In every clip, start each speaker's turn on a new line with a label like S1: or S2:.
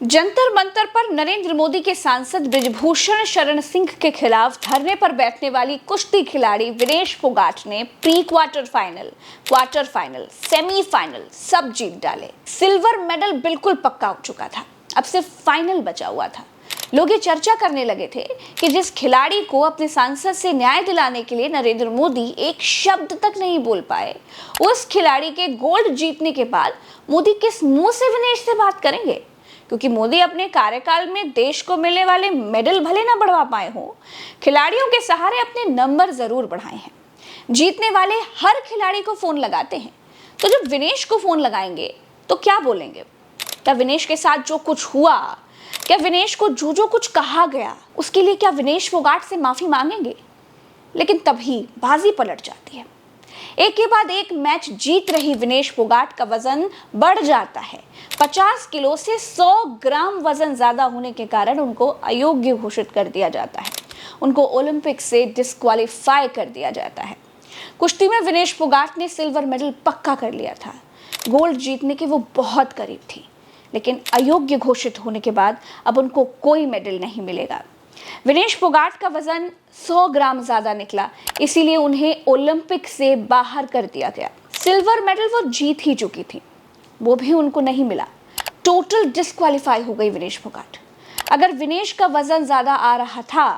S1: जंतर मंतर पर नरेंद्र मोदी के सांसद बृजभूषण शरण सिंह के खिलाफ धरने पर बैठने वाली कुश्ती खिलाड़ी विनेश फोगाट ने प्री क्वार्टर फाइनल, सेमीफाइनल सब जीत डाले। सिल्वर मेडल बिल्कुल पक्का हो चुका था, अब सिर्फ फाइनल बचा हुआ था। लोग ये चर्चा करने लगे थे कि जिस खिलाड़ी को अपने सांसद से न्याय दिलाने के लिए नरेंद्र मोदी एक शब्द तक नहीं बोल पाए, उस खिलाड़ी के गोल्ड जीतने के बाद मोदी किस मुंह से विनेश से बात करेंगे? क्योंकि मोदी अपने कार्यकाल में देश को मिलने वाले मेडल भले ना बढ़वा पाए हों, खिलाड़ियों के सहारे अपने नंबर जरूर बढ़ाए हैं। जीतने वाले हर खिलाड़ी को फोन लगाते हैं, तो जब विनेश को फोन लगाएंगे तो क्या बोलेंगे? क्या विनेश के साथ जो कुछ हुआ, क्या विनेश को जो कुछ कहा गया, उसके लिए क्या विनेश फोगाट से माफी मांगेंगे? लेकिन तभी बाजी पलट जाती है। एक के बाद एक मैच जीत रही विनेश फोगाट का वजन बढ़ जाता है। 50 किलो से 100 ग्राम वजन ज्यादा होने के कारण उनको अयोग्य घोषित कर दिया जाता है। उनको ओलंपिक से डिस्क्वालीफाई कर दिया जाता है। कुश्ती में विनेश फोगाट ने सिल्वर मेडल पक्का कर लिया था। गोल्ड जीतने के वो बहुत करीब थी, लेकिन अयोग्य घोषित होने के बाद अब उनको कोई मेडल नहीं मिलेगा। विनेश फोगाट का वजन 100 ग्राम ज्यादा निकला, इसीलिए उन्हें ओलंपिक से बाहर कर दिया गया। सिल्वर मेडल वो जीत ही चुकी थी, वो भी उनको नहीं मिला। टोटल डिस्क्वालीफाई हो गई विनेश फोगाट। अगर विनेश का वजन ज्यादा आ रहा था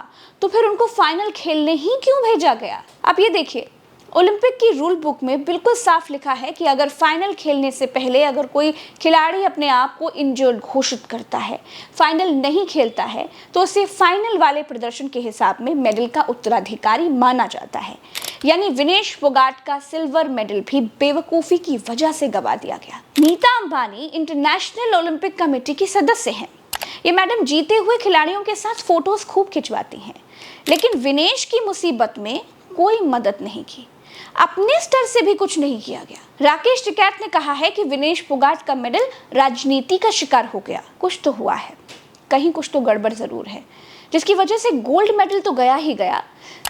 S1: तो फिर उनको फाइनल खेलने ही क्यों भेजा गया? आप ये देखिए, ओलंपिक की रूल बुक में बिल्कुल साफ लिखा है कि अगर फाइनल खेलने से पहले अगर कोई खिलाड़ी अपने आप को इंजर्ड घोषित करता है, फाइनल नहीं खेलता है, तो उसे फाइनल वाले प्रदर्शन के हिसाब में मेडल का उत्तराधिकारी माना जाता है। यानी विनेश फोगाट का सिल्वर मेडल भी बेवकूफ़ी की वजह से गवा दिया गया। Nita Ambani International Olympic Committee की सदस्य हैं। ये मैडम जीते हुए खिलाड़ियों के साथ फोटोज खूब खिंचवाती हैं, लेकिन विनेश की मुसीबत में कोई मदद नहीं की। अपने स्तर से भी कुछ नहीं किया गया। राकेश टिकैत ने कहा है कि विनेश फोगाट का मेडल राजनीति का शिकार हो गया। कुछ तो हुआ है, कहीं कुछ तो गड़बड़ जरूर है, जिसकी वजह से गोल्ड मेडल तो गया ही गया,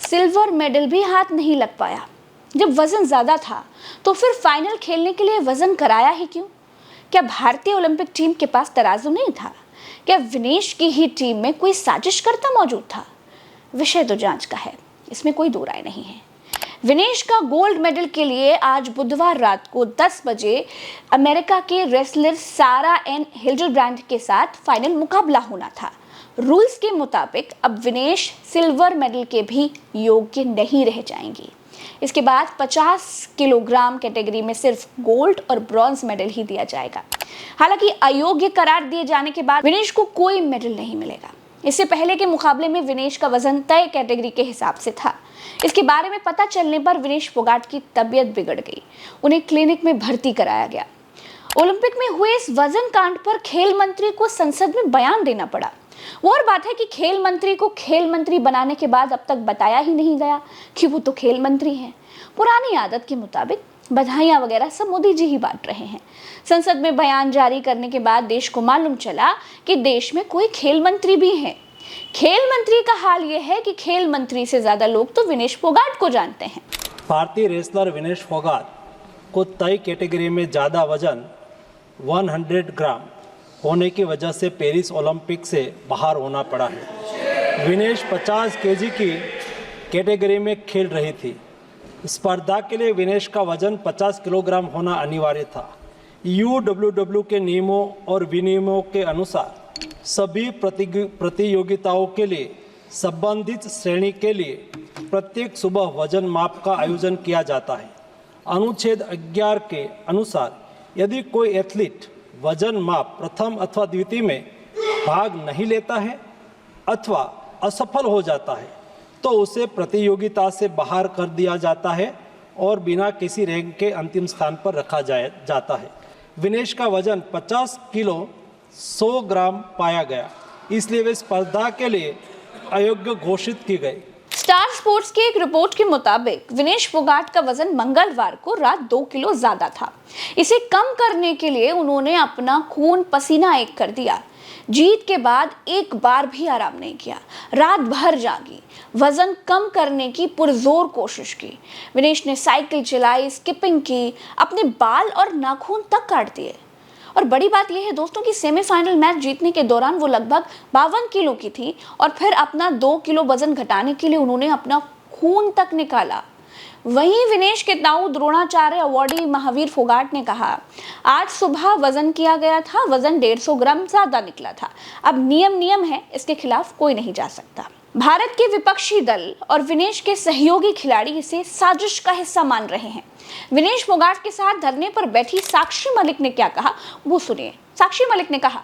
S1: सिल्वर मेडल भी हाथ नहीं लग पाया। जब वजन ज्यादा था तो फिर फाइनल खेलने के लिए वजन कराया ही क्यों? क्या भारतीय ओलंपिक टीम के पास तराजू नहीं था? क्या विनेश की ही टीम में कोई साजिशकर्ता मौजूद था? विषय तो जांच का है, इसमें कोई दो राय नहीं है। विनेश का गोल्ड मेडल के लिए आज बुधवार रात को 10 बजे अमेरिका के रेसलर सारा एन हिल्डरब्रांड के साथ फाइनल मुकाबला होना था। रूल्स के मुताबिक अब विनेश सिल्वर मेडल के भी योग्य नहीं रह जाएंगी। इसके बाद 50 किलोग्राम कैटेगरी में सिर्फ गोल्ड और ब्रॉन्ज मेडल ही दिया जाएगा। हालांकि अयोग्य करार दिए जाने के बाद विनेश को कोई मेडल नहीं मिलेगा। इससे पहले के मुकाबले में विनेश का वजन तय कैटेगरी के हिसाब से था। इसके बारे में पता चलने पर विनेश फोगाट की तबीयत बिगड़ गई। उन्हें क्लिनिक में भर्ती कराया गया। ओलंपिक में हुए इस वजन कांड पर खेल मंत्री को संसद में बयान देना पड़ा। वो और बात है कि खेल मंत्री को खेल मंत्री बनाने के बाद अब तक बताया ही नहीं गया कि वो तो खेल मंत्री हैं। पुरानी आदत के मुताबिक बधाइयां वगैरह सब मोदी जी ही बांट रहे हैं। संसद में बयान जारी करने के बाद देश को मालूम चला कि देश में कोई खेल मंत्री भी हैं। खेल मंत्री का हाल यह है कि खेल मंत्री से ज्यादा लोग तो विनेश फोगाट को जानते हैं।
S2: भारतीय रेसलर विनेश फोगाट को तय कैटेगरी में ज़्यादा वजन 100 ग्राम होने की वजह से पेरिस ओलंपिक से बाहर होना पड़ा है। विनेश 50 केजी की कैटेगरी में खेल रही थी। स्पर्धा के लिए विनेश का वजन 50 किलोग्राम होना अनिवार्य था। यूडब्ल्यूडब्ल्यू के नियमों और विनियमों के अनुसार सभी प्रतियोगिताओं के लिए संबंधित श्रेणी के लिए प्रत्येक सुबह वजन माप का आयोजन किया जाता है। अनुच्छेद 11 के अनुसार यदि कोई एथलीट वजन माप प्रथम अथवा द्वितीय में भाग नहीं लेता है अथवा असफल हो जाता है तो उसे प्रतियोगिता से बाहर कर दिया जाता है और बिना किसी रैंक के अंतिम स्थान पर रखा जाता है। विनेश का वजन 50 किलो 100 ग्राम पाया गया, इसलिए वे स्पर्धा के लिए अयोग्य घोषित की गई।
S1: स्टार स्पोर्ट्स की एक रिपोर्ट के मुताबिक विनेश फोगाट का वजन मंगलवार को रात 2 किलो ज्यादा था। इसे कम करने के लिए उन्होंने अपना खून पसीना एक कर दिया। जीत के बाद एक बार भी आराम नहीं किया, रात भर जागी, वजन कम करने की पुरजोर कोशिश की। विनेश ने साइकिल चलाई, स्किपिंग की, अपने बाल और नाखून तक काट दिए। और बड़ी बात यह है दोस्तों कि सेमीफाइनल मैच जीतने के दौरान वो लगभग 52 किलो की थी और फिर अपना 2 किलो वजन घटाने के लिए उन्होंने अपना खून तक निकाला। वहीं विनेश के ताऊ द्रोणाचार्य अवॉर्डी महावीर फोगाट ने कहा, आज सुबह वजन किया गया था, वजन 150 ग्राम ज्यादा निकला था। अब नियम है, इसके खिलाफ कोई नहीं जा सकता। भारत के विपक्षी दल और विनेश के सहयोगी खिलाड़ी इसे साजिश का हिस्सा मान रहे हैं। विनेश फोगाट के साथ धरने पर बैठी साक्षी मलिक ने क्या कहा वो सुनिए। साक्षी मलिक ने कहा,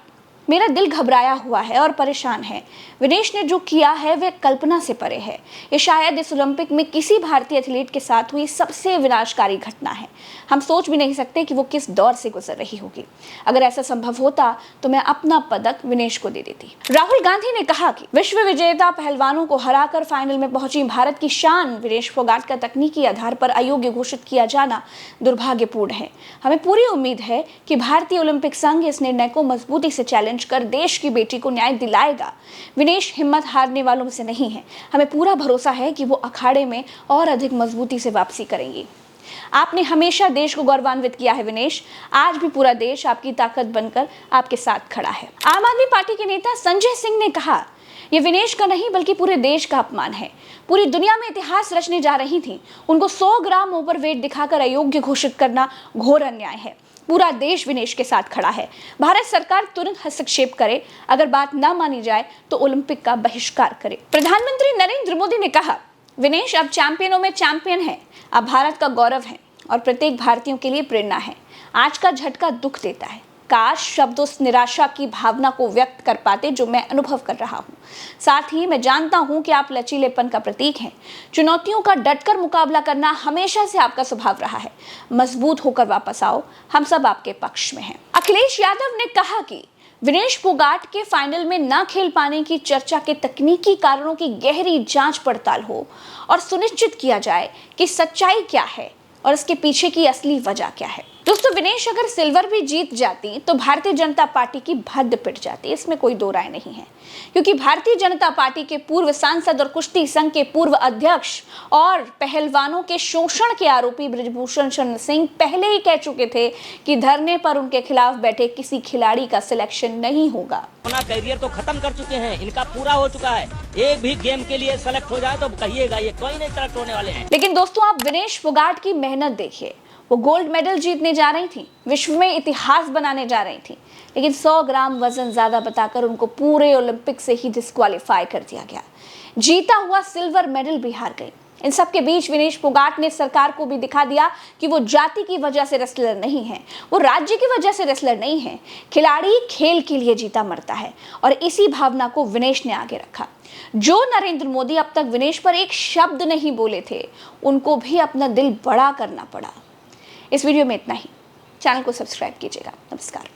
S1: मेरा दिल घबराया हुआ है और परेशान है। विनेश ने जो किया है वह कल्पना से परे है। ये शायद इस ओलंपिक में किसी भारतीय एथलीट के साथ हुई सबसे विनाशकारी घटना है। हम सोच भी नहीं सकते कि वो किस दौर से गुजर रही होगी। अगर ऐसा संभव होता तो मैं अपना पदक विनेश को दे देती। राहुल गांधी ने कहा कि विश्व विजेता पहलवानों को हराकर फाइनल में पहुंची भारत की शान विनेश फोगाट का तकनीकी आधार पर अयोग्य घोषित किया जाना दुर्भाग्यपूर्ण है। हमें पूरी उम्मीद है कि भारतीय ओलंपिक संघ इस निर्णय को मजबूती से चैलेंज कर देश की बेटी को न्याय दिलाएगा। विनेश हिम्मत हारने वालों में से नहीं है। हमें पूरा भरोसा है कि वो अखाड़े में और अधिक मजबूती से वापसी करेंगी। आपने हमेशा देश को गौरवान्वित किया है विनेश। आज भी पूरा देश आपकी ताकत बनकर आपके साथ खड़ा है। आम आदमी पार्टी के नेता संजय सिंह ने कहा, यह विनेश का नहीं बल्कि पूरे देश का अपमान है। पूरी दुनिया में इतिहास रचने जा रही थी, उनको 100 ग्राम ओवरवेट दिखाकर अयोग्य घोषित करना घोर अन्याय है। पूरा देश विनेश के साथ खड़ा है। भारत सरकार तुरंत हस्तक्षेप करे, अगर बात ना मानी जाए तो ओलंपिक का बहिष्कार करे। प्रधानमंत्री नरेंद्र मोदी ने कहा, विनेश अब चैंपियनों में चैंपियन है, अब भारत का गौरव है और प्रत्येक भारतीयों के लिए प्रेरणा है। आज का झटका दुख देता है। काश शब्द उस निराशा की भावना को व्यक्त कर पाते जो मैं अनुभव कर रहा हूँ। साथ ही मैं जानता हूँ कि आप लचीलेपन का प्रतीक हैं। चुनौतियों का डटकर मुकाबला करना हमेशा से आपका स्वभाव रहा है। मजबूत होकर वापस आओ, हम सब आपके पक्ष में हैं। अखिलेश यादव ने कहा कि विनेश फोगाट के फाइनल में न खेल पाने की चर्चा के तकनीकी कारणों की गहरी जांच पड़ताल हो और सुनिश्चित किया जाए कि सच्चाई क्या है और इसके पीछे की असली वजह क्या है। दोस्तों, विनेश अगर सिल्वर भी जीत जाती तो भारतीय जनता पार्टी की भद्द पिट जाती, इसमें कोई दो राय नहीं है। क्योंकि भारतीय जनता पार्टी के पूर्व सांसद और कुश्ती संघ के पूर्व अध्यक्ष और पहलवानों के शोषण के आरोपी बृजभूषण शरण सिंह पहले ही कह चुके थे कि धरने पर उनके खिलाफ बैठे किसी खिलाड़ी का सिलेक्शन नहीं होगा।
S3: अपना करियर तो खत्म कर चुके हैं, इनका पूरा हो चुका है। एक भी गेम के लिए सेलेक्ट हो जाए तो कहिएगा ये कोई नहीं सेलेक्ट होने वाले हैं।
S1: लेकिन दोस्तों, आप विनेश फोगाट की मेहनत देखिए। वो गोल्ड मेडल जीतने जा रही थी, विश्व में इतिहास बनाने जा रही थी, लेकिन 100 ग्राम वजन ज्यादा बताकर उनको पूरे ओलंपिक से ही डिस्क्वालीफाई कर दिया गया। जीता हुआ सिल्वर मेडल भी हार गई। इन सब के बीच विनेश फोगाट ने सरकार को भी दिखा दिया कि वो जाति की वजह से रेसलर नहीं है, वो राज्य की वजह से रेसलर नहीं है। खिलाड़ी खेल के लिए जीता मरता है और इसी भावना को विनेश ने आगे रखा। जो नरेंद्र मोदी अब तक विनेश पर एक शब्द नहीं बोले थे, उनको भी अपना दिल बड़ा करना पड़ा। इस वीडियो में इतना ही। चैनल को सब्सक्राइब कीजिएगा। नमस्कार।